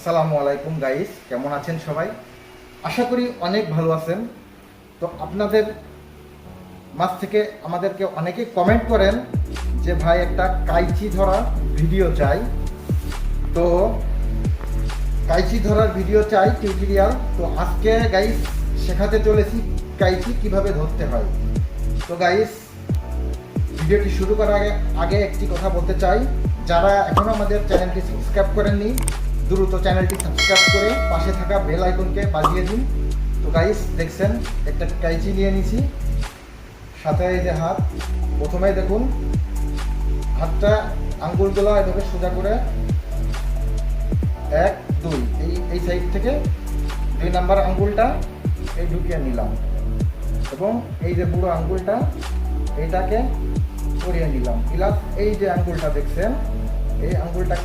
আসসালামু আলাইকুম গাইস, কেমন আছেন সবাই? আশা করি অনেক ভালো আছেন। তো আপনাদের মাঝ থেকে আমাদেরকে অনেকে কমেন্ট করেন যে ভাই একটা কাইচি ধরা ভিডিও চাই। তো কাইচি ধরার ভিডিও চাই, টিউটোরিয়াল। তো আজকে গাইস শেখাতে চলেছি কাইচি কিভাবে ধরতে হয়। তো গাইস ভিডিওটি শুরু করার আগে একটি কথা বলতে চাই, যারা এখনো আমাদের চ্যানেলটি সাবস্ক্রাইব করেননি দ্রুত চ্যানেলটি সাবস্ক্রাইব করে পাশে থাকা বেল আইকনকে বাজিয়ে দিন। তো গাইস দেখছেন একটা কাইচি নিয়ে নিছি, সাথে এই যে হাত। প্রথমেই দেখুন হাতটা আঙ্গুলগুলো এভাবে সোজা করে 1 2 এই সাইড থেকে 2 নাম্বার আঙ্গুলটা এই ঢুকিয়ে নিলাম এবং এই যে বুড়ো আঙ্গুলটা এইটাকে সরিয়ে নিলাম। প্লাস এই যে আঙ্গুলটা দেখছেন এই আঙ্গুলটাকে